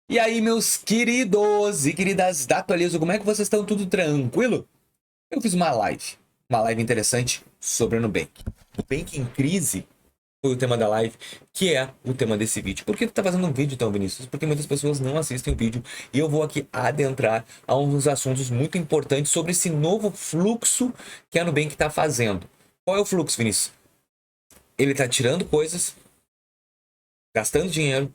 E aí, meus queridos e queridas da Atualizo, como é que vocês estão? Tudo tranquilo? Eu fiz uma live interessante sobre o Nubank. Nubank em crise foi o tema da live, que é o tema desse vídeo. Por que tu tá fazendo um vídeo então, Vinícius? Porque muitas pessoas não assistem o vídeo e eu vou aqui adentrar a uns assuntos muito importantes sobre esse novo fluxo que a Nubank está fazendo. Qual é o fluxo, Vinícius? Ele está tirando coisas, gastando dinheiro,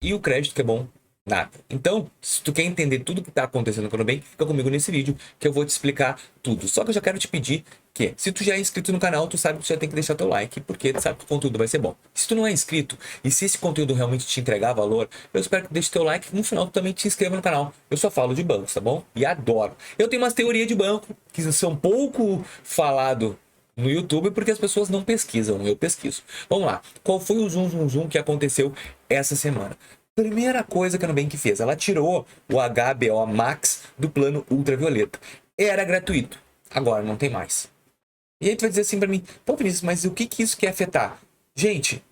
e o crédito que é bom, nada. Então, se tu quer entender tudo que está acontecendo com o Nubank, fica comigo nesse vídeo que eu vou te explicar tudo. Só que eu já quero te pedir que, se tu já é inscrito no canal, tu sabe que tu já tem que deixar teu like, porque tu sabe que o conteúdo vai ser bom. Se tu não é inscrito e se esse conteúdo realmente te entregar valor, eu espero que deixe teu like e no final tu também te inscreva no canal. Eu só falo de bancos, tá bom? E adoro. Eu tenho umas teorias de banco que são pouco falado no YouTube porque as pessoas não pesquisam, eu pesquiso. Vamos lá, qual foi o zoom que aconteceu essa semana? Primeira coisa que a Nubank fez, ela tirou o HBO Max do plano ultravioleta. Era gratuito, agora não tem mais. E aí tu vai dizer assim pra mim, pô Vinícius, mas o que que isso quer afetar? Gente,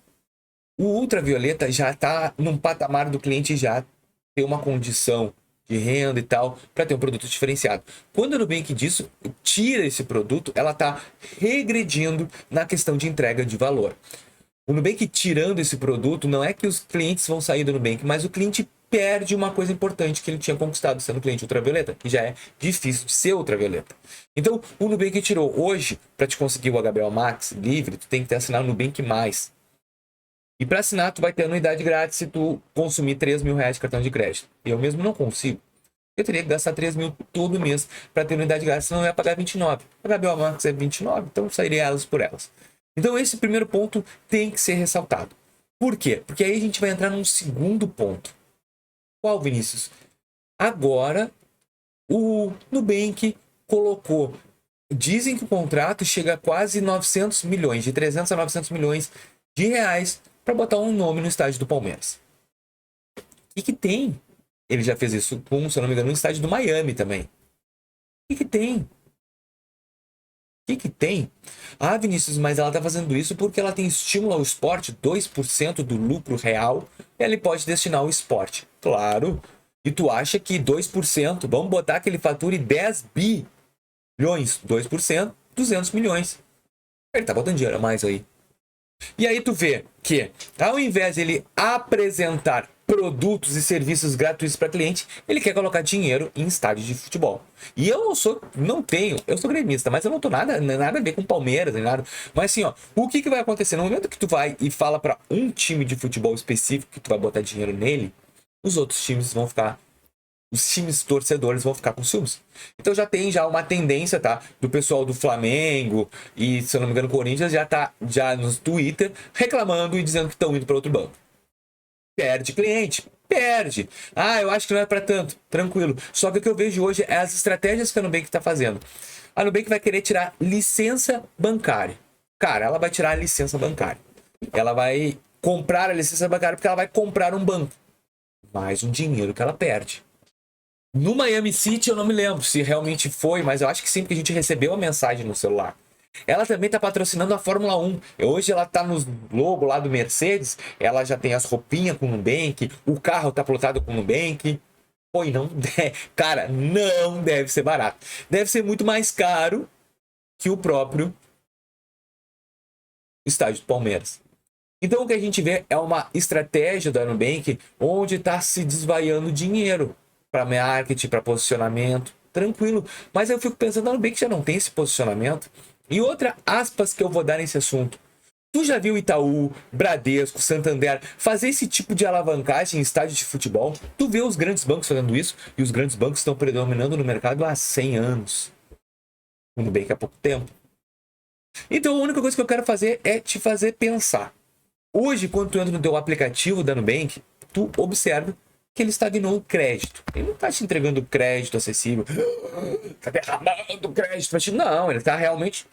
o ultravioleta já tá num patamar do cliente já ter uma condição de renda e tal, para ter um produto diferenciado. Quando a Nubank disso, tira esse produto, ela está regredindo na questão de entrega de valor. O Nubank tirando esse produto, não é que os clientes vão sair do Nubank, mas o cliente perde uma coisa importante que ele tinha conquistado sendo cliente ultravioleta, que já é difícil de ser ultravioleta. Então, o Nubank tirou hoje, para te conseguir o HBO Max livre, tu tem que ter assinado o Nubank Mais. E para assinar, tu vai ter anuidade grátis se tu consumir 3 mil reais de cartão de crédito. Eu mesmo não consigo. Eu teria que gastar 3 mil todo mês para ter anuidade grátis, senão eu ia pagar 29. A HBO Max é 29, então sairia elas por elas. Então esse primeiro ponto tem que ser ressaltado. Por quê? Porque aí a gente vai entrar num segundo ponto. Qual, Vinícius? Agora, o Nubank colocou... Dizem que o contrato chega a quase 900 milhões, de 300 a 900 milhões de reais para botar um nome no estádio do Palmeiras. E que tem? Ele já fez isso com, se eu não me engano, no estádio do Miami também. E que tem? Que tem? Ah, Vinícius, mas ela tá fazendo isso porque ela tem estímulo ao esporte, 2% do lucro real, ele pode destinar ao esporte. Claro. E tu acha que 2%, vamos botar que ele fature 10 bilhões, 2%, 200 milhões. Ele tá botando dinheiro a mais aí. E aí tu vê que, ao invés de ele apresentar produtos e serviços gratuitos para cliente, ele quer colocar dinheiro em estádios de futebol. E eu eu sou gremista, mas eu não tô nada a ver com Palmeiras, nem nada. Mas assim, ó, o que vai acontecer? No momento que tu vai e fala para um time de futebol específico que tu vai botar dinheiro nele, os outros times vão ficar os times torcedores vão ficar com ciúmes. Então já uma tendência, tá? Do pessoal do Flamengo e, se eu não me engano, Corinthians já tá já no Twitter reclamando e dizendo que estão indo para outro banco. Perde cliente, perde. Ah, eu acho que não é para tanto. Tranquilo. Só que o que eu vejo hoje é as estratégias que a Nubank está fazendo. A Nubank vai querer tirar licença bancária. Cara, ela vai tirar a licença bancária. Ela vai comprar a licença bancária porque ela vai comprar um banco. Mais um dinheiro que ela perde. No Miami City eu não me lembro se realmente foi, mas eu acho que sim, porque a gente recebeu a mensagem no celular. Ela também está patrocinando a Fórmula 1. Hoje ela está no logo lá do Mercedes, ela já tem as roupinhas com o Nubank, o carro está plotado com o Nubank. Pô, e não deve, cara, não deve ser barato. Deve ser muito mais caro que o próprio estádio do Palmeiras. Então o que a gente vê é uma estratégia da Nubank onde está se desvaiando dinheiro para marketing, para posicionamento, tranquilo. Mas eu fico pensando, a Nubank já não tem esse posicionamento. E outra aspas que eu vou dar nesse assunto. Tu já viu Itaú, Bradesco, Santander fazer esse tipo de alavancagem em estádios de futebol? Tu vê os grandes bancos fazendo isso e os grandes bancos estão predominando no mercado há 100 anos. O Nubank há pouco tempo. Então a única coisa que eu quero fazer é te fazer pensar. Hoje, quando tu entra no teu aplicativo da Nubank, tu observa que ele estagnou o crédito. Ele não está te entregando crédito acessível. Está derramando crédito para ti. Não, ele está realmente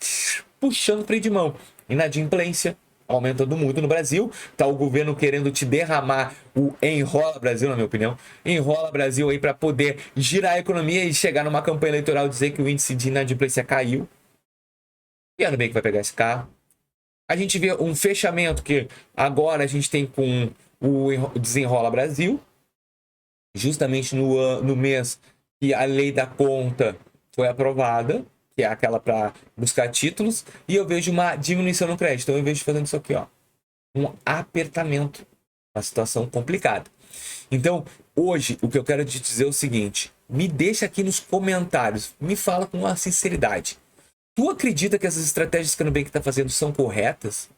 puxando freio de mão. Inadimplência aumentando muito no Brasil. Tá o governo querendo te derramar o Enrola Brasil, na minha opinião. Enrola Brasil aí para poder girar a economia e chegar numa campanha eleitoral dizer que o índice de inadimplência caiu. E a Nubank vai pegar esse carro. A gente vê um fechamento que agora a gente tem com o Desenrola Brasil, justamente no mês que a lei da conta foi aprovada, que é aquela para buscar títulos, e eu vejo uma diminuição no crédito. Então eu vejo fazendo isso aqui, ó, um apertamento, uma situação complicada. Então, hoje, o que eu quero te dizer é o seguinte: me deixa aqui nos comentários, me fala com uma sinceridade. Tu acredita que essas estratégias que a Nubank está fazendo são corretas?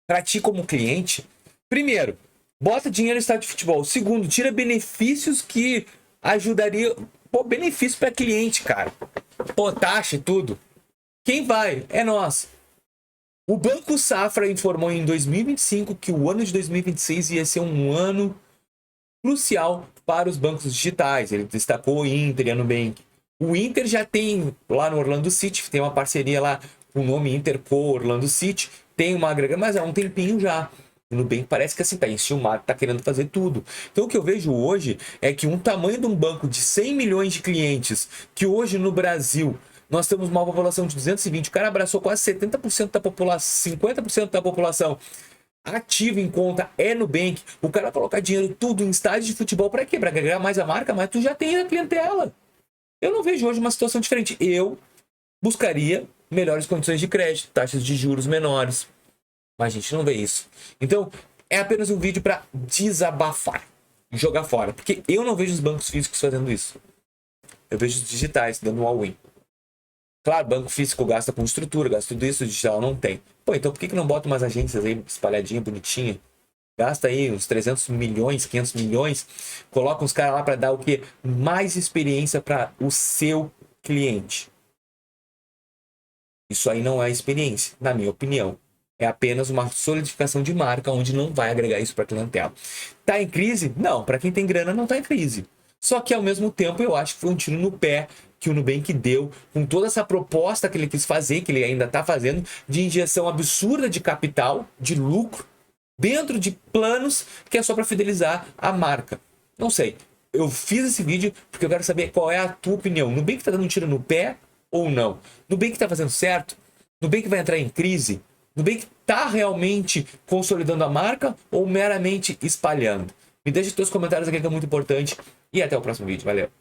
Para ti como cliente? Primeiro, bota dinheiro no estádio de futebol. Segundo, tira benefícios que ajudariam. Pô, benefício para cliente, cara. Pô, taxa e tudo. Quem vai? É nós. O Banco Safra informou em 2025 que o ano de 2026 ia ser um ano crucial para os bancos digitais. Ele destacou o Inter e a Nubank. O Inter já tem lá no Orlando City, tem uma parceria lá com o nome Interco Orlando City, tem uma agregação, mas há um tempinho já. O Nubank parece que assim, tá enciumado, tá querendo fazer tudo. Então o que eu vejo hoje é que um tamanho de um banco de 100 milhões de clientes, que hoje no Brasil nós temos uma população de 220, o cara abraçou quase 70% da população, 50% da população ativa em conta é Nubank. O cara colocar dinheiro tudo em estádio de futebol para quê? Para agregar mais a marca, mas tu já tem a clientela. Eu não vejo hoje uma situação diferente. Eu buscaria melhores condições de crédito, taxas de juros menores. Mas a gente não vê isso. Então, é apenas um vídeo para desabafar, jogar fora. Porque eu não vejo os bancos físicos fazendo isso. Eu vejo os digitais dando um all-in. Claro, banco físico gasta com estrutura, gasta tudo isso, o digital não tem. Pô, então por que não bota umas agências aí espalhadinha, bonitinha? Gasta aí uns 300 milhões, 500 milhões, coloca uns caras lá para dar o quê? Mais experiência para o seu cliente. Isso aí não é experiência, na minha opinião. É apenas uma solidificação de marca, onde não vai agregar isso para a clientela. Tá em crise? Não, para quem tem grana não tá em crise. Só que ao mesmo tempo eu acho que foi um tiro no pé que o Nubank deu com toda essa proposta que ele quis fazer, que ele ainda está fazendo, de injeção absurda de capital, de lucro, dentro de planos que é só para fidelizar a marca. Não sei. Eu fiz esse vídeo porque eu quero saber qual é a tua opinião. Nubank está dando um tiro no pé ou não? Nubank está fazendo certo? Nubank vai entrar em crise? Nubank está realmente consolidando a marca ou meramente espalhando? Me deixe os teus comentários aqui que é muito importante. E até o próximo vídeo. Valeu!